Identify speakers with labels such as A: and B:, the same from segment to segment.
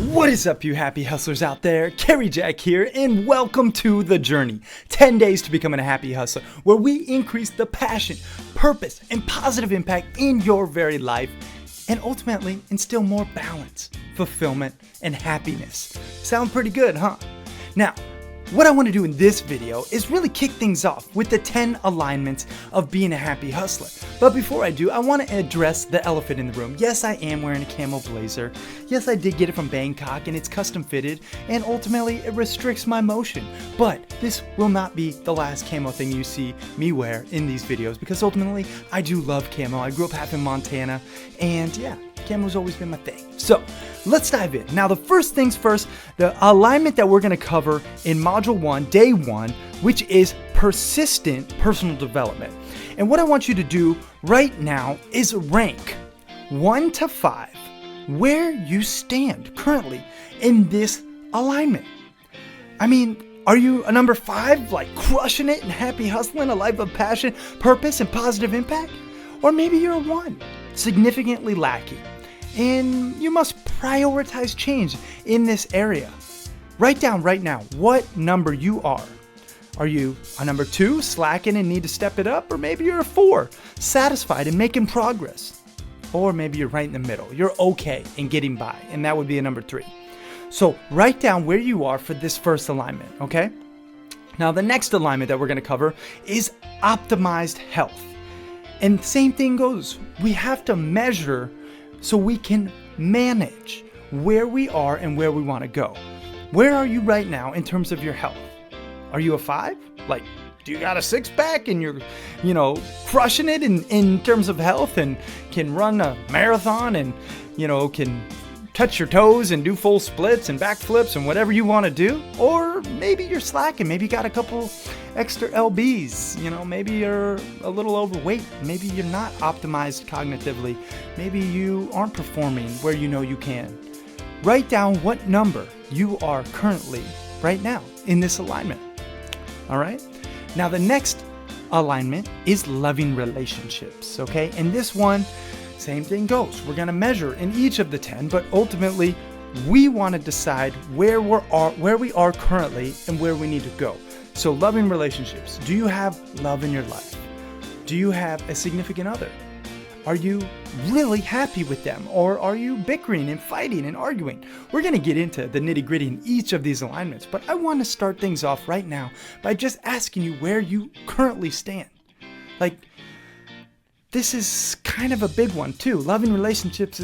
A: What is up, you happy hustlers out there? Cary Jack here, and welcome to The Journey. 10 days to becoming a happy hustler, where we increase the passion, purpose, and positive impact in your very life, and ultimately instill more balance, fulfillment, and happiness. Sound pretty good, huh? Now, what I want to do in this video is really kick things off with the 10 alignments of being a happy hustler. But before I do, I want to address the elephant in the room. Yes, I am wearing a camo blazer. Yes, I did get it from Bangkok and it's custom fitted, and ultimately it restricts my motion. But this will not be the last camo thing you see me wear in these videos, because ultimately I do love camo. I grew up half in Montana, and yeah, camo's always been my thing. So let's dive in. Now, the first things first, the alignment that we're going to cover in module 1, day 1, which is persistent personal development. And what I want you to do right now is rank 1 to 5 where you stand currently in this alignment. I mean, are you a number 5, like crushing it and happy hustling, a life of passion, purpose, and positive impact? Or maybe you're a 1, significantly lacking, and you must prioritize change in this area. Write down right now what number you are. Are you a number 2, slacking and need to step it up? Or maybe you're a 4, satisfied and making progress? Or maybe you're right in the middle. You're okay and getting by, and that would be a number 3. So write down where you are for this first alignment, okay? Now, the next alignment that we're going to cover is optimized health. And same thing goes. We have to measure so we can manage where we are and where we want to go. Where are you right now in terms of your health? Are you a 5? Like, do you got a 6-pack and you're, crushing it in terms of health and can run a marathon and, can touch your toes and do full splits and backflips and whatever you want to do? Or maybe you're slacking. Maybe you got a couple extra lbs. Maybe you're a little overweight. Maybe you're not optimized cognitively. Maybe you aren't performing where you can. Write down what number you are currently right now in this alignment. All right? Now, the next alignment is loving relationships, okay? And this one, same thing goes. We're going to measure in each of the 10, but ultimately we want to decide where we are currently and where we need to go. So, loving relationships. Do you have love in your life? Do you have a significant other? Are you really happy with them? Or are you bickering and fighting and arguing? We're going to get into the nitty-gritty in each of these alignments, but I want to start things off right now by just asking you where you currently stand. Like, this is kind of a big one too. Loving relationships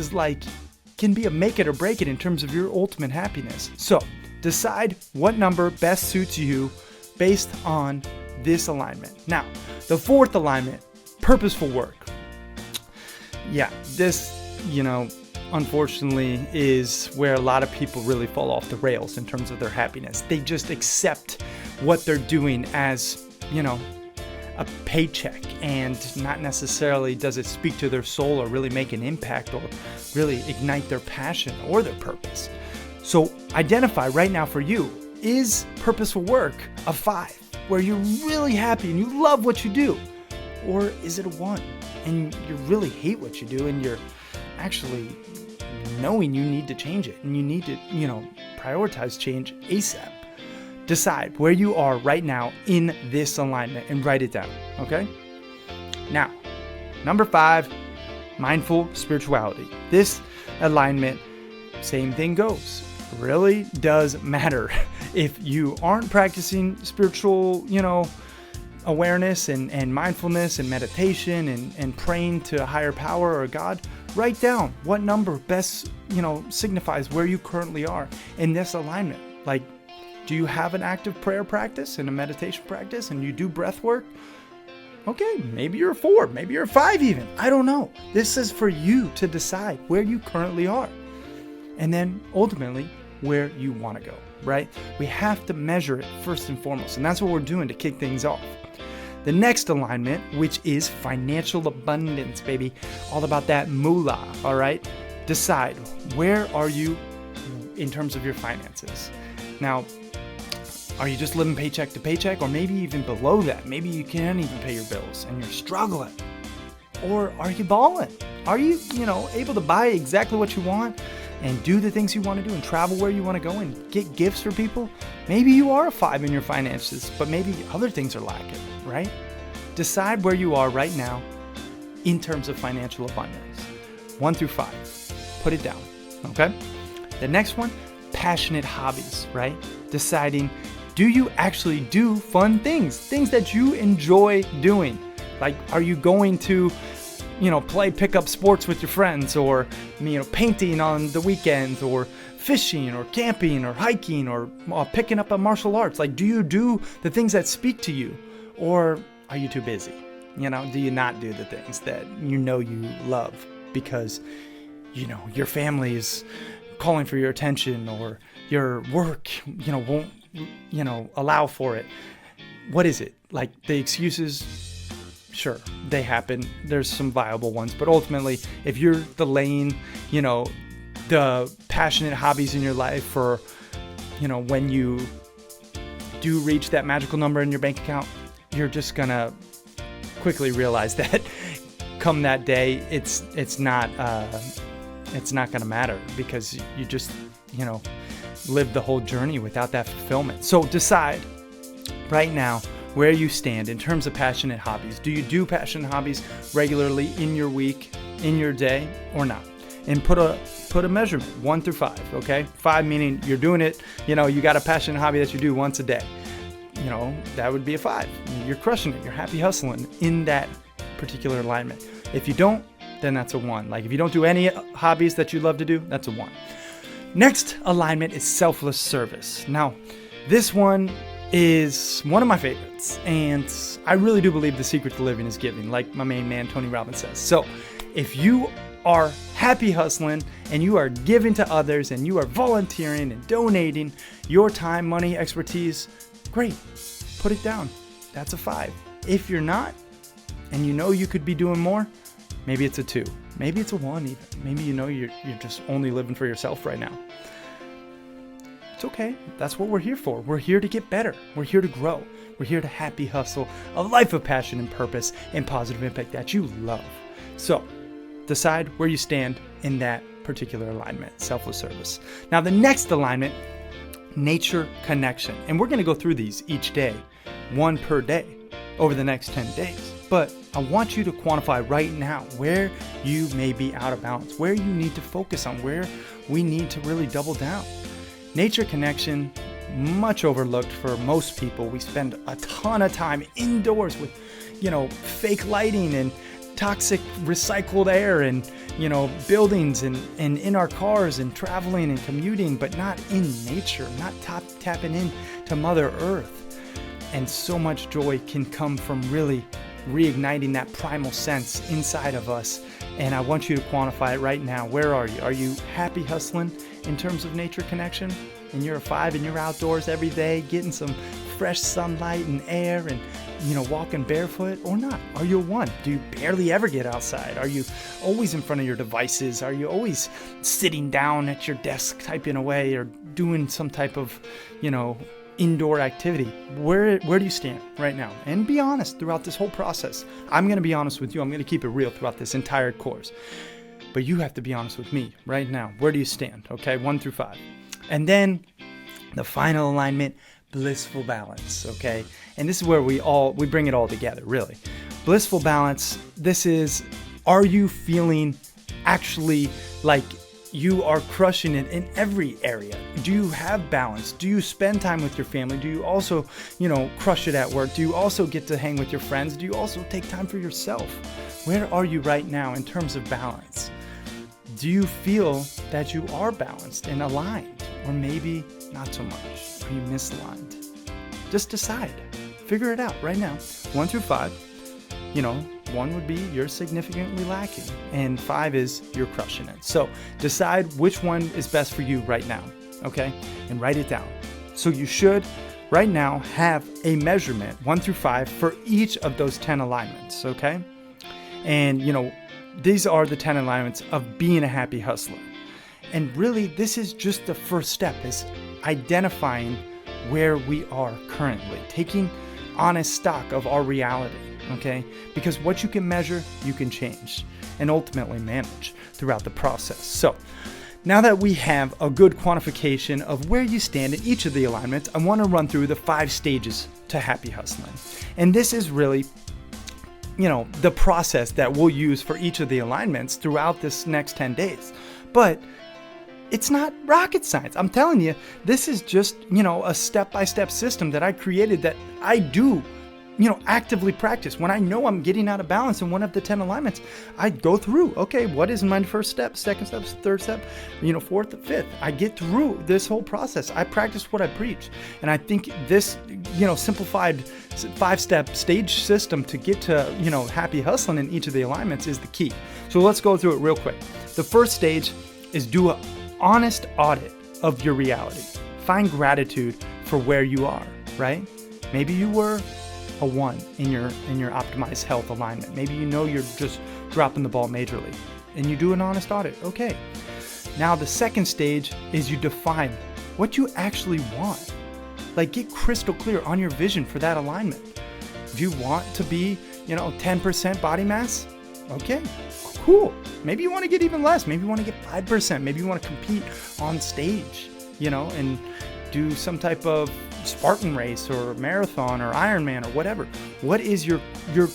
A: can be a make it or break it in terms of your ultimate happiness. So decide what number best suits you based on this alignment. Now, the fourth alignment, purposeful work. Yeah, this, unfortunately is where a lot of people really fall off the rails in terms of their happiness. They just accept what they're doing as, a paycheck, and not necessarily does it speak to their soul or really make an impact or really ignite their passion or their purpose. So identify right now for you, is purposeful work a 5, where you're really happy and you love what you do? Or is it a 1 and you really hate what you do and you're actually knowing you need to change it and you need to, prioritize change ASAP? Decide where you are right now in this alignment and write it down, okay? Now, number 5, mindful spirituality. This alignment, same thing goes. Really does matter. If you aren't practicing spiritual, awareness and mindfulness and meditation and praying to a higher power or God, write down what number best, signifies where you currently are in this alignment. Like, do you have an active prayer practice and a meditation practice and you do breath work? Okay, maybe you're a 4, maybe you're a 5 even. I don't know. This is for you to decide where you currently are. And then ultimately where you want to go, right? We have to measure it first and foremost. And that's what we're doing to kick things off. The next alignment, which is financial abundance, baby. All about that moolah, all right? Decide, where are you in terms of your finances? Now, are you just living paycheck to paycheck, or maybe even below that? Maybe you can't even pay your bills and you're struggling. Or are you balling? Are you, able to buy exactly what you want and do the things you want to do and travel where you want to go and get gifts for people, maybe you are a 5 in your finances, but maybe other things are lacking, right? Decide where you are right now in terms of financial abundance. 1 through 5. Put it down, okay? The next one, passionate hobbies, right? Deciding, do you actually do fun things that you enjoy doing? Like, are you going to, play pickup sports with your friends, or, painting on the weekends, or fishing, or camping, or hiking, or picking up a martial arts? Like, do you do the things that speak to you, or are you too busy? Do you not do the things that you love because, your family is calling for your attention, or your work, won't, allow for it? What is it? Like, the excuses, sure, they happen. There's some viable ones, but ultimately, if you're delaying, the passionate hobbies in your life for, when you do reach that magical number in your bank account, you're just gonna quickly realize that come that day, it's not gonna matter, because you just, live the whole journey without that fulfillment. So decide right now where you stand in terms of passionate hobbies. Do you do passionate hobbies regularly in your week, in your day, or not? And put a measurement, 1 through 5, okay? 5 meaning you're doing it, you got a passionate hobby that you do once a day. That would be a 5. You're crushing it. You're happy hustling in that particular alignment. If you don't, then that's a 1. Like, if you don't do any hobbies that you love to do, that's a 1. Next alignment is selfless service. Now, this one is one of my favorites, and I really do believe the secret to living is giving, like my main man Tony Robbins says. So if you are happy hustling and you are giving to others and you are volunteering and donating your time, money, expertise, great, put it down. That's a 5. If you're not, and you could be doing more, maybe it's a 2. Maybe it's a 1 even. Maybe you're just only living for yourself right now. It's okay. That's what we're here for. We're here to get better. We're here to grow. We're here to happy hustle a life of passion and purpose and positive impact that you love. So decide where you stand in that particular alignment, selfless service. Now, the next alignment, nature connection. And we're going to go through these each day, 1 per day over the next 10 days. But I want you to quantify right now where you may be out of balance, where you need to focus on, where we need to really double down. Nature connection, much overlooked for most people. We spend a ton of time indoors with, fake lighting and toxic recycled air and, buildings and in our cars and traveling and commuting, but not in nature, not tapping in to Mother Earth. And so much joy can come from really reigniting that primal sense inside of us. And I want you to quantify it right now. Where are you? Are you happy hustling in terms of nature connection? And you're a 5 and you're outdoors every day getting some fresh sunlight and air and, walking barefoot, or not? Are you a 1? Do you barely ever get outside? Are you always in front of your devices? Are you always sitting down at your desk typing away or doing some type of, indoor activity? Where do you stand right now? And be honest throughout this whole process. I'm going to be honest with you. I'm going to keep it real throughout this entire course. But you have to be honest with me right now. Where do you stand? Okay, 1 through 5. And then the final alignment, blissful balance, okay? And this is where we bring it all together, really. Blissful balance, this is, are you feeling actually like you are crushing it in every area? Do you have balance? Do you spend time with your family? Do you also, crush it at work? Do you also get to hang with your friends? Do you also take time for yourself? Where are you right now in terms of balance? Do you feel that you are balanced and aligned? Or maybe not so much? Are you misaligned? Just decide. Figure it out right now. 1 through 5. 1 would be you're significantly lacking, and 5 is you're crushing it. So decide which one is best for you right now, okay? And write it down. So you should right now have a measurement, 1 through 5, for each of those 10 alignments, okay? And, these are the 10 alignments of being a happy hustler. And really, this is just the first step, is identifying where we are currently, taking honest stock of our reality, okay? Because what you can measure, you can change and ultimately manage throughout the process. So Now that we have a good quantification of where you stand in each of the alignments, I want to run through the 5 stages to happy hustling. And this is really, the process that we'll use for each of the alignments throughout this next 10 days. But it's not rocket science. I'm telling you, this is just, a step-by-step system that I created that I do actively practice. When I know I'm getting out of balance in one of the 10 alignments, I go through, okay, what is my first step, second step, third step, fourth, fifth. I get through this whole process. I practice what I preach. And I think this, simplified 5-step stage system to get to, happy hustling in each of the alignments is the key. So let's go through it real quick. The first stage is do an honest audit of your reality. Find gratitude for where you are, right? Maybe you were a 1 in your optimized health alignment. Maybe you're just dropping the ball majorly, and you do an honest audit. Okay. Now the second stage is you define what you actually want. Like, get crystal clear on your vision for that alignment. If you want to be, 10% body mass, okay, cool. Maybe you want to get even less. Maybe you want to get 5%. Maybe you want to compete on stage, and do some type of Spartan race or marathon or Ironman or whatever. What is your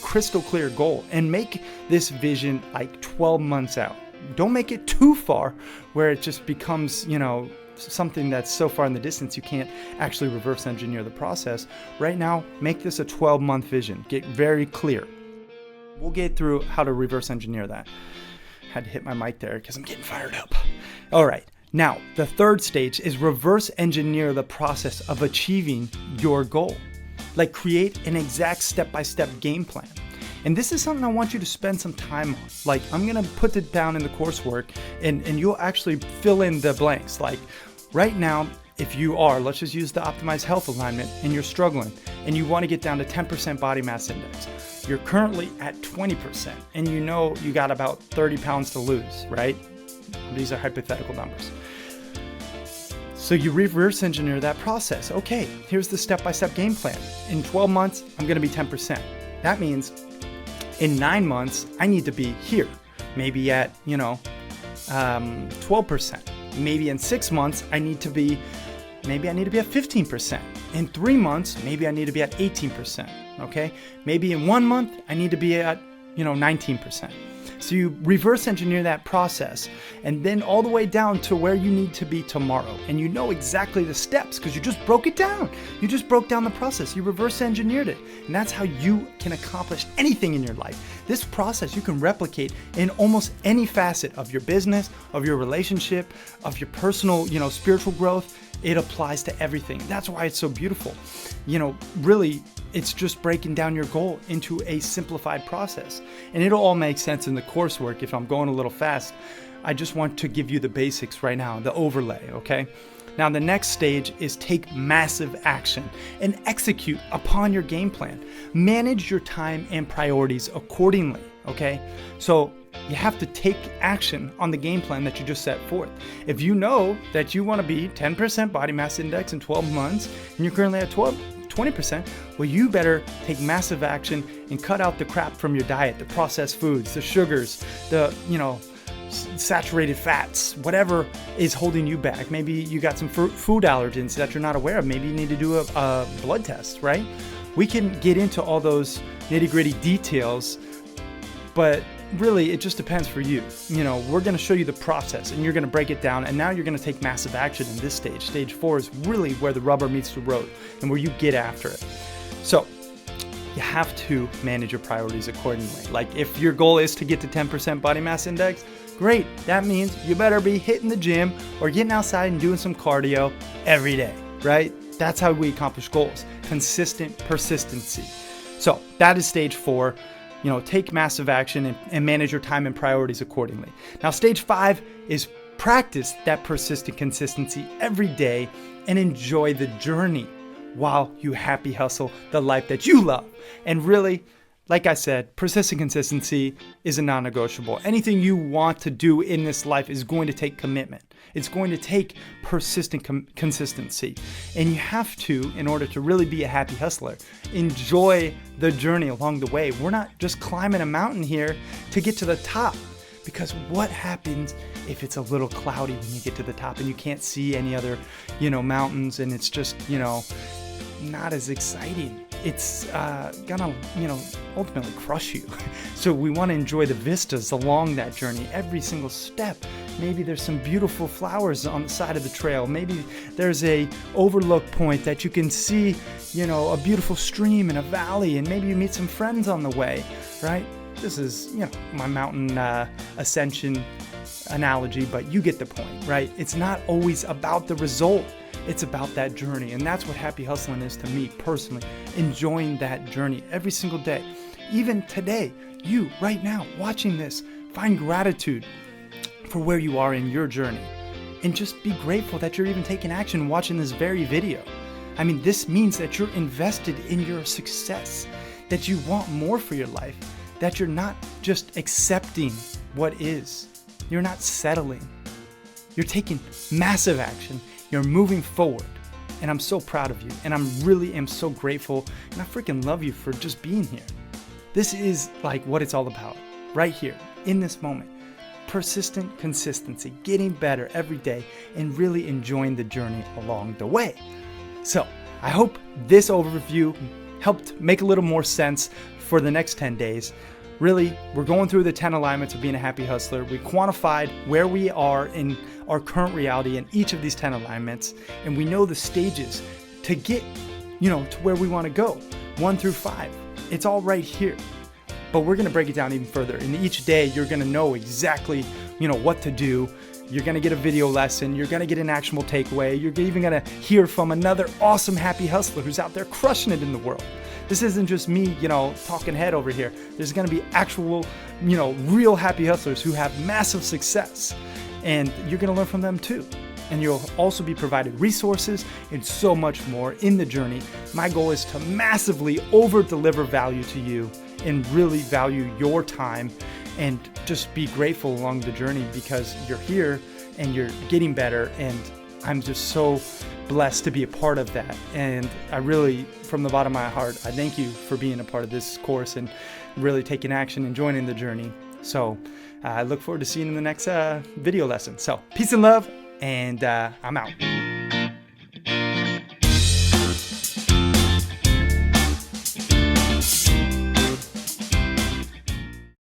A: crystal clear goal? And make this vision like 12 months out. Don't make it too far where it just becomes, something that's so far in the distance you can't actually reverse engineer the process. Right now, make this a 12-month vision. Get very clear. We'll get through how to reverse engineer that. Had to hit my mic there because I'm getting fired up. All right. Now, the third stage is reverse engineer the process of achieving your goal. Like, create an exact step-by-step game plan. And this is something I want you to spend some time on. Like, I'm going to put it down in the coursework and you'll actually fill in the blanks. Like, right now, if you are, let's just use the optimized health alignment, and you're struggling and you want to get down to 10% body mass index. You're currently at 20% and you got about 30 pounds to lose, right? These are hypothetical numbers. So you reverse engineer that process. Okay, here's the step-by-step game plan. In 12 months, I'm going to be 10%. That means in 9 months, I need to be here. Maybe at, 12%. Maybe in 6 months, I need to be at 15%. In 3 months, maybe I need to be at 18%. Okay? Maybe in 1 month, I need to be at, 19%. So you reverse engineer that process and then all the way down to where you need to be tomorrow. And you know exactly the steps because you just broke it down. You just broke down the process. You reverse engineered it. And that's how you can accomplish anything in your life. This process you can replicate in almost any facet of your business, of your relationship, of your personal, spiritual growth. It applies to everything. That's why it's so beautiful. Really, it's just breaking down your goal into a simplified process. And it'll all make sense in the coursework. If I'm going a little fast, I just want to give you the basics right now, the overlay, okay? Now, the next stage is take massive action and execute upon your game plan. Manage your time and priorities accordingly, okay? So you have to take action on the game plan that you just set forth. If you know that you want to be 10% body mass index in 12 months and you're currently at 20%, well, you better take massive action and cut out the crap from your diet, the processed foods, the sugars, the, saturated fats, whatever is holding you back. Maybe you got some food allergens that you're not aware of. Maybe you need to do a blood test, right? We can get into all those nitty-gritty details, but really, it just depends for you. We're going to show you the process and you're going to break it down. And now you're going to take massive action in this stage. Stage 4 is really where the rubber meets the road and where you get after it. So you have to manage your priorities accordingly. Like, if your goal is to get to 10% body mass index, great. That means you better be hitting the gym or getting outside and doing some cardio every day, right? That's how we accomplish goals. Consistent persistency. So that is stage 4. Take massive action and manage your time and priorities accordingly. Now, stage 5 is practice that persistent consistency every day and enjoy the journey while you happy hustle the life that you love. And really, like I said, persistent consistency is a non-negotiable. Anything you want to do in this life is going to take commitment. It's going to take persistent consistency. And you have to, in order to really be a happy hustler, enjoy the journey along the way. We're not just climbing a mountain here to get to the top, Because what happens if it's a little cloudy when you get to the top and you can't see any other, mountains, and it's just, not as exciting? It's gonna, ultimately crush you. So we want to enjoy the vistas along that journey, every single step. Maybe there's some beautiful flowers on the side of the trail. Maybe there's a overlook point that you can see, a beautiful stream in a valley, and maybe you meet some friends on the way, right? This is, my mountain ascension analogy, but you get the point, right? It's not always about the result. It's about that journey. And that's what happy hustling is to me personally, enjoying that journey every single day. Even today, you right now watching this, find gratitude for where you are in your journey. And just be grateful that you're even taking action watching this very video. I mean, this means that you're invested in your success, that you want more for your life, that you're not just accepting what is. You're not settling. You're taking massive action. You're moving forward. And I'm so proud of you. And I really am so grateful. And I freaking love you for just being here. This is like what it's all about right here in this moment. Persistent consistency, getting better every day, and really enjoying the journey along the way. So I hope this overview helped make a little more sense for the next 10 days. Really, we're going through the 10 alignments of being a happy hustler. We quantified where we are in our current reality in each of these 10 alignments, and we know the stages to get, to where we want to go, 1 through 5. It's all right here. But we're going to break it down even further. And each day, you're going to know exactly, what to do. You're going to get a video lesson. You're going to get an actionable takeaway. You're even going to hear from another awesome happy hustler who's out there crushing it in the world. This isn't just me, talking head over here. There's going to be actual, real happy hustlers who have massive success. And you're going to learn from them too. And you'll also be provided resources and so much more in the journey. My goal is to massively over-deliver value to you and really value your time and just be grateful along the journey because you're here and you're getting better. And I'm just so blessed to be a part of that. And I really, from the bottom of my heart, I thank you for being a part of this course and really taking action and joining the journey. So I look forward to seeing you in the next video lesson. So peace and love, and I'm out.